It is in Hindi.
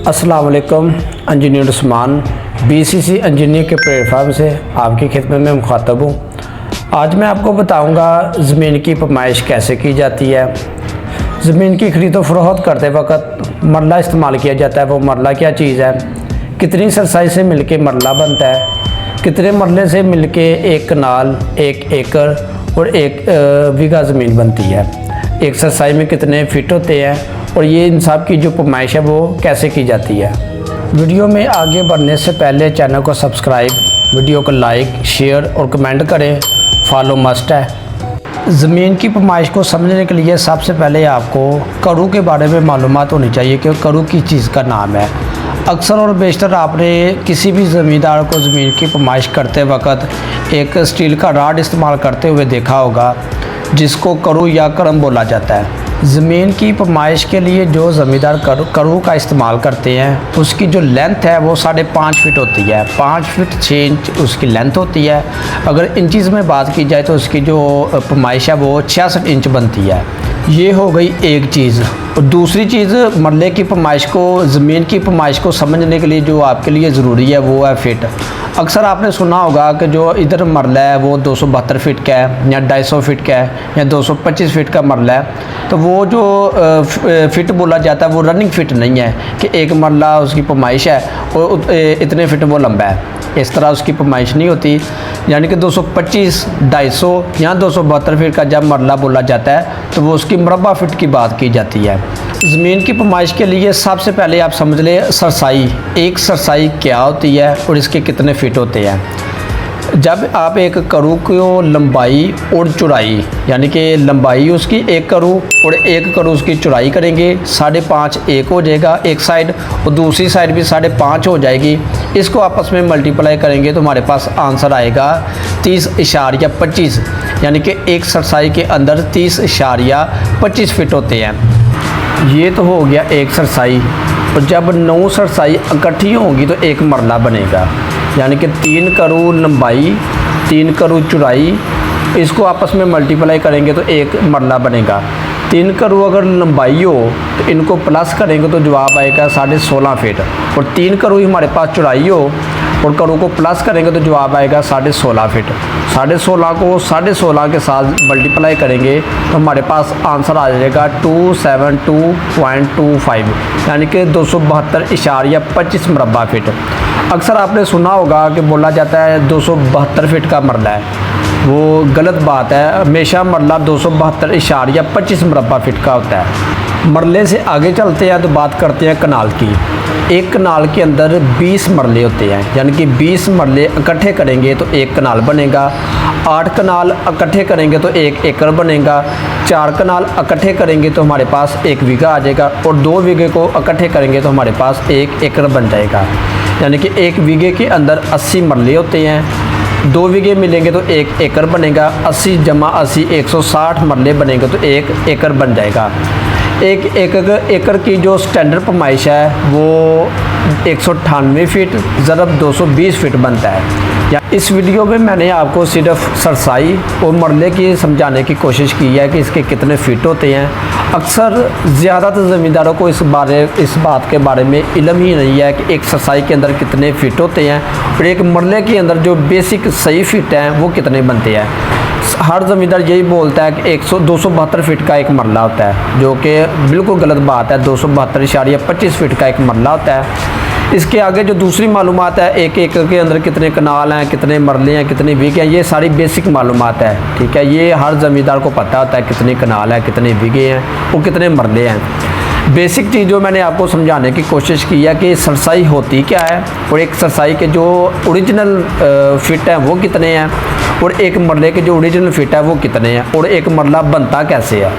अस्सलाम वालेकुम। इंजीनियर उस्मान बीसीसी इंजीनियर के प्लेटफार्म से आपकी खिदमत में मुखातब हूँ। आज मैं आपको बताऊंगा ज़मीन की पैमाइश कैसे की जाती है। ज़मीन की खरीदो फरोख्त करते वक्त मरला इस्तेमाल किया जाता है। वो मरला क्या चीज़ है, कितनी सरसाई से मिलके मरला बनता है, कितने मरले से मिलके एक कनाल, एक एकड़ और एक बीघा ज़मीन बनती है, एक सरसाई में कितने फिट होते हैं और ये इन सब की जो पैमाइश है वो कैसे की जाती है। वीडियो में आगे बढ़ने से पहले चैनल को सब्सक्राइब, वीडियो को लाइक, शेयर और कमेंट करें, फॉलो मस्ट है। ज़मीन की पैमाइश को समझने के लिए सबसे पहले आपको करू के बारे में मालूमात होनी चाहिए कि करू किस चीज़ का नाम है। अक्सर और बेशतर आपने किसी भी ज़मींदार को ज़मीन की पैमाइश करते वक्त एक स्टील का राड इस्तेमाल करते हुए देखा होगा, जिसको करू या करम बोला जाता है। ज़मीन की पैमाइश के लिए जो ज़मींदार करू का इस्तेमाल करते हैं उसकी जो लेंथ है वो 5.5 फीट होती है। 5 फीट 6 इंच उसकी लेंथ होती है। अगर इंचज़ में बात की जाए तो उसकी जो पैमाइश है वो 66 इंच बनती है। ये हो गई एक चीज़। और दूसरी चीज़, मरले की पैमाइश को, ज़मीन की पैमाइश को समझने के लिए जो आपके लिए ज़रूरी है वो है फिट। अक्सर आपने सुना होगा कि जो इधर मरला है वो 272 फीट का है या 250 फीट का है या 225 फीट का मरला है। तो वो जो फिट बोला जाता है वो रनिंग फिट नहीं है कि एक मरला उसकी पैमाइश है और इतने फिट वो लंबा है। इस तरह उसकी पैमाइश नहीं होती। यानी कि 225, 250 या 272 फीट का जब मरला बोला जाता है तो वो उसकी मुरब्बा फिट की बात की जाती है। ज़मीन की पैमाइश के लिए सबसे पहले आप समझ लें सरसाई। एक सरसाई क्या होती है और इसके कितने फिट होते हैं। जब आप एक करू को लंबाई और चौड़ाई, यानी कि लंबाई उसकी एक करू और एक करू उसकी चौड़ाई करेंगे, 5.5 एक हो जाएगा एक साइड और दूसरी साइड भी 5.5 हो जाएगी। इसको आपस में मल्टीप्लाई करेंगे तो हमारे पास आंसर आएगा 30.25, यानी कि एक सरसाई के अंदर 30.25 फिट होते हैं। ये तो हो गया एक सरसाई। और जब 9 सरसाई इकट्ठी होंगी तो एक मरला बनेगा, यानी कि 3 करू लंबाई, 3 करू चौड़ाई, इसको आपस में मल्टीप्लाई करेंगे तो एक मरला बनेगा। 3 करू अगर लंबाई हो तो इनको प्लस करेंगे तो जवाब आएगा 16.5 फीट। और 3 करू हमारे पास चौड़ाई हो और करू को प्लस करेंगे तो जवाब आएगा 16.5 फीट। 16.5 को 16.5 के साथ मल्टीप्लाई करेंगे तो हमारे पास आंसर आ जाएगा 272.25, यानी कि 272.25 मुरब्बा फिट। अक्सर आपने सुना होगा कि बोला जाता है 272 फीट का मरला है, वो गलत बात है। हमेशा मरला 272.25 मुरब्बा फिट का होता है। मरले से आगे चलते हैं तो बात करते हैं कनाल की। एक कनाल के अंदर 20 मरले होते हैं, यानी कि 20 मरले इकट्ठे करेंगे तो एक कनाल बनेगा। 8 कनाल इकट्ठे करेंगे तो एक एकड़ बनेगा। 4 कनाल इकट्ठे करेंगे तो हमारे पास 1 बीघा आ जाएगा और 2 बीघे को इकट्ठे करेंगे तो हमारे पास 1 एकड़ बन जाएगा। यानी कि 1 बीघे के अंदर 80 मरले होते हैं। 2 बीघे मिलेंगे तो 1 एकड़ बनेगा। 80 जमा 80 160 मरले बनेंगे तो 1 एकड़ बन जाएगा। एक एकड़ की जो स्टैंडर्ड पैमाइश है वो 198 फीट ज़रब 220 फीट बनता है। या इस वीडियो में मैंने आपको सिर्फ सरसाई और मरले की समझाने की कोशिश की है कि इसके कितने फिट होते हैं। अक्सर ज़्यादातर ज़मींदारों को इस बात के बारे में इल्म ही नहीं है कि एक सरसाई के अंदर कितने फिट होते हैं और एक मरले के अंदर जो बेसिक सही फिट हैं वो कितने बनते हैं। हर ज़मींदार यही बोलता है कि 272 फीट का एक मरला होता है, जो कि बिल्कुल गलत बात है। 272.25 फीट का एक मरला होता है। इसके आगे जो दूसरी मालूमात है, एक एकड़ के अंदर कितने कनाल हैं, कितने मरले हैं, कितने बीघे हैं, ये सारी बेसिक मालूमात है। ठीक है, ये हर ज़मींदार को पता होता है कितने कनाल हैं, कितने बीघे हैं और कितने मरले हैं। बेसिक चीज़ जो मैंने आपको समझाने की कोशिश की है कि सरसाई होती क्या है और एक सरसाई के जो ओरिजिनल फिट हैं वो कितने हैं और एक मरले के जो ओरिजिनल फिट है वो कितने हैं और एक मरला बनता कैसे है।